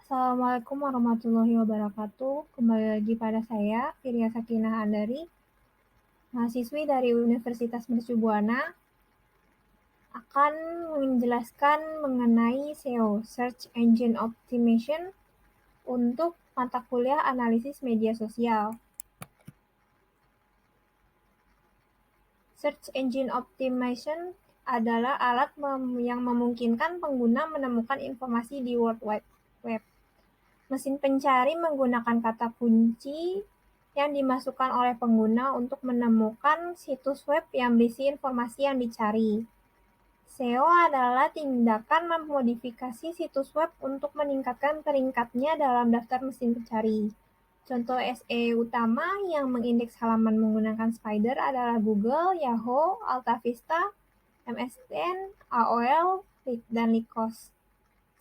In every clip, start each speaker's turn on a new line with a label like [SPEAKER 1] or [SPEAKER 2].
[SPEAKER 1] Assalamualaikum warahmatullahi wabarakatuh. Kembali lagi pada saya, Firia Sakinah Andari, mahasiswi dari Universitas Mercu Buana, akan menjelaskan mengenai SEO, Search Engine Optimization, untuk mata kuliah analisis media sosial. Search Engine Optimization adalah alat yang memungkinkan pengguna menemukan informasi di World Wide Web. Mesin pencari menggunakan kata kunci yang dimasukkan oleh pengguna untuk menemukan situs web yang berisi informasi yang dicari. SEO adalah tindakan memodifikasi situs web untuk meningkatkan peringkatnya dalam daftar mesin pencari. Contoh SEO utama yang mengindeks halaman menggunakan Spider adalah Google, Yahoo, AltaVista, MSN, AOL, dan Lycos.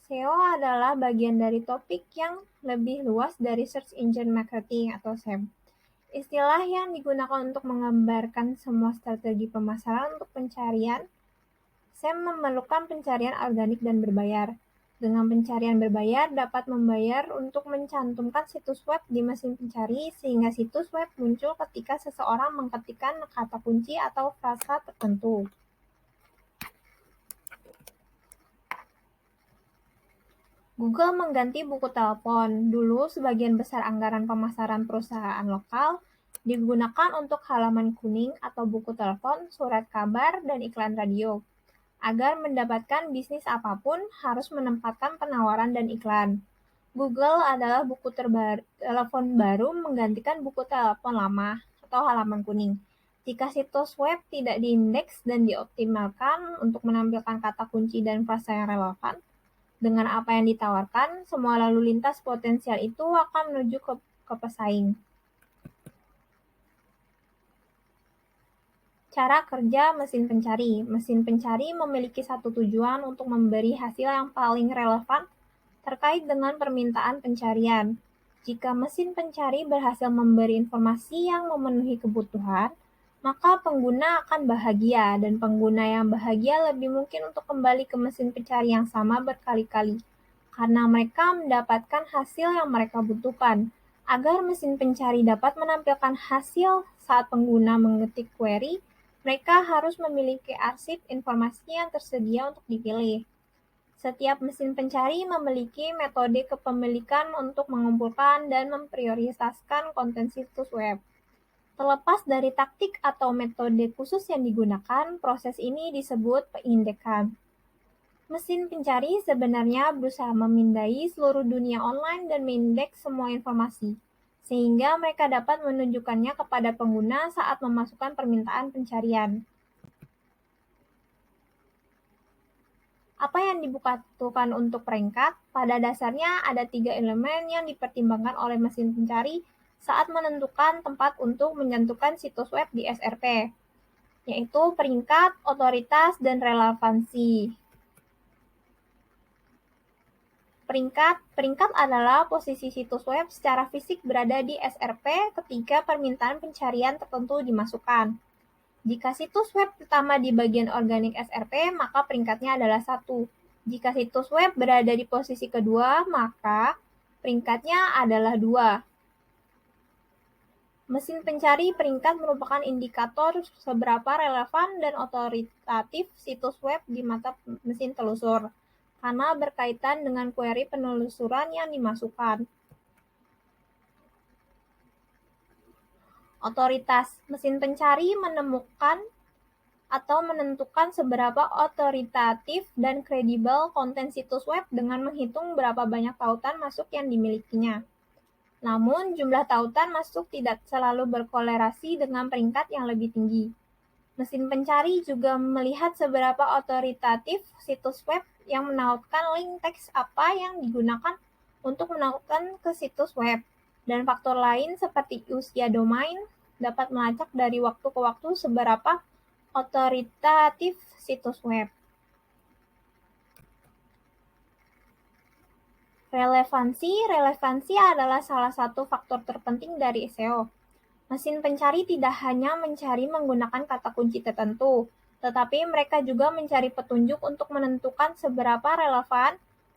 [SPEAKER 1] SEO adalah bagian dari topik yang lebih luas dari Search Engine Marketing atau SEM. Istilah yang digunakan untuk menggambarkan semua strategi pemasaran untuk pencarian. SEM memerlukan pencarian organik dan berbayar. Dengan pencarian berbayar dapat membayar untuk mencantumkan situs web di mesin pencari sehingga situs web muncul ketika seseorang mengetikkan kata kunci atau frasa tertentu. Google mengganti buku telepon. Dulu, sebagian besar anggaran pemasaran perusahaan lokal digunakan untuk halaman kuning atau buku telepon, surat kabar, dan iklan radio. Agar mendapatkan bisnis apapun, harus menempatkan penawaran dan iklan. Google adalah buku telepon baru menggantikan buku telepon lama atau halaman kuning. Jika situs web tidak diindeks dan dioptimalkan untuk menampilkan kata kunci dan frasa yang relevan, dengan apa yang ditawarkan, semua lalu lintas potensial itu akan menuju ke pesaing. Cara kerja mesin pencari. Mesin pencari memiliki satu tujuan untuk memberi hasil yang paling relevan terkait dengan permintaan pencarian. Jika mesin pencari berhasil memberi informasi yang memenuhi kebutuhan, maka pengguna akan bahagia, dan pengguna yang bahagia lebih mungkin untuk kembali ke mesin pencari yang sama berkali-kali, karena mereka mendapatkan hasil yang mereka butuhkan. Agar mesin pencari dapat menampilkan hasil saat pengguna mengetik query, mereka harus memiliki arsip informasi yang tersedia untuk dipilih. Setiap mesin pencari memiliki metode kepemilikan untuk mengumpulkan dan memprioritaskan konten situs web. Terlepas dari taktik atau metode khusus yang digunakan, proses ini disebut pengindekan. Mesin pencari sebenarnya berusaha memindai seluruh dunia online dan mengindeks semua informasi, sehingga mereka dapat menunjukkannya kepada pengguna saat memasukkan permintaan pencarian. Apa yang dibutuhkan untuk peringkat? Pada dasarnya ada 3 elemen yang dipertimbangkan oleh mesin pencari saat menentukan tempat untuk mencantumkan situs web di SERP, yaitu peringkat, otoritas, dan relevansi. Peringkat adalah posisi situs web secara fisik berada di SERP ketika permintaan pencarian tertentu dimasukkan. Jika situs web pertama di bagian organik SERP, maka peringkatnya adalah 1. Jika situs web berada di posisi kedua, maka peringkatnya adalah 2. Mesin pencari peringkat merupakan indikator seberapa relevan dan otoritatif situs web di mata mesin telusur, karena berkaitan dengan query penelusuran yang dimasukkan. Otoritas. Mesin pencari menemukan atau menentukan seberapa otoritatif dan kredibel konten situs web dengan menghitung berapa banyak tautan masuk yang dimilikinya. Namun, jumlah tautan masuk tidak selalu berkolerasi dengan peringkat yang lebih tinggi. Mesin pencari juga melihat seberapa otoritatif situs web yang menautkan link teks apa yang digunakan untuk menautkan ke situs web, dan faktor lain seperti usia domain dapat melacak dari waktu ke waktu seberapa otoritatif situs web. Relevansi adalah salah satu faktor terpenting dari SEO. Mesin pencari tidak hanya mencari menggunakan kata kunci tertentu, tetapi mereka juga mencari petunjuk untuk menentukan seberapa relevan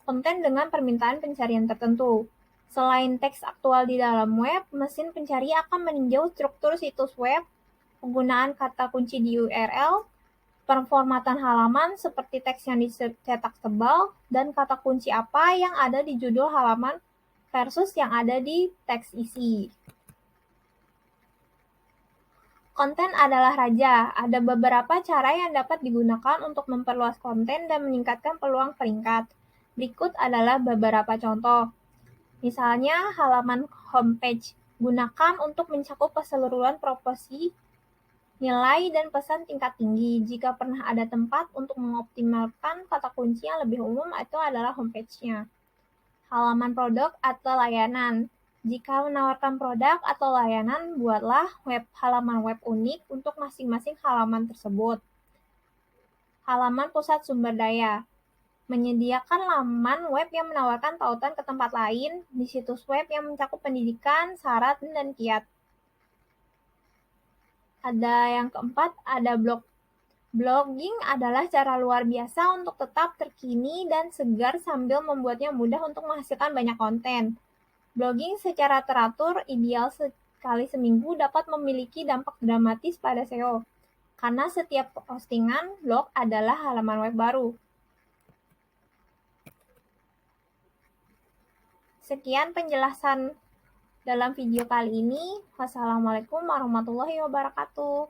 [SPEAKER 1] konten dengan permintaan pencarian tertentu. Selain teks aktual di dalam web, mesin pencari akan meninjau struktur situs web, penggunaan kata kunci di URL, performatan halaman seperti teks yang dicetak tebal, dan kata kunci apa yang ada di judul halaman versus yang ada di teks isi. Konten adalah raja. Ada beberapa cara yang dapat digunakan untuk memperluas konten dan meningkatkan peluang peringkat. Berikut adalah beberapa contoh. Misalnya, halaman homepage. Gunakan untuk mencakup keseluruhan proporsi, nilai, dan pesan tingkat tinggi. Jika pernah ada tempat untuk mengoptimalkan kata kunci yang lebih umum, itu adalah homepage-nya. Halaman produk atau layanan. Jika menawarkan produk atau layanan, buatlah halaman web unik untuk masing-masing halaman tersebut. Halaman pusat sumber daya. Menyediakan laman web yang menawarkan tautan ke tempat lain di situs web yang mencakup pendidikan, syarat, dan kiat. Ada yang keempat, ada blog. Blogging adalah cara luar biasa untuk tetap terkini dan segar sambil membuatnya mudah untuk menghasilkan banyak konten. Blogging secara teratur, ideal sekali seminggu, dapat memiliki dampak dramatis pada SEO, karena setiap postingan blog adalah halaman web baru. Sekian penjelasan dalam video kali ini. Wassalamualaikum warahmatullahi wabarakatuh.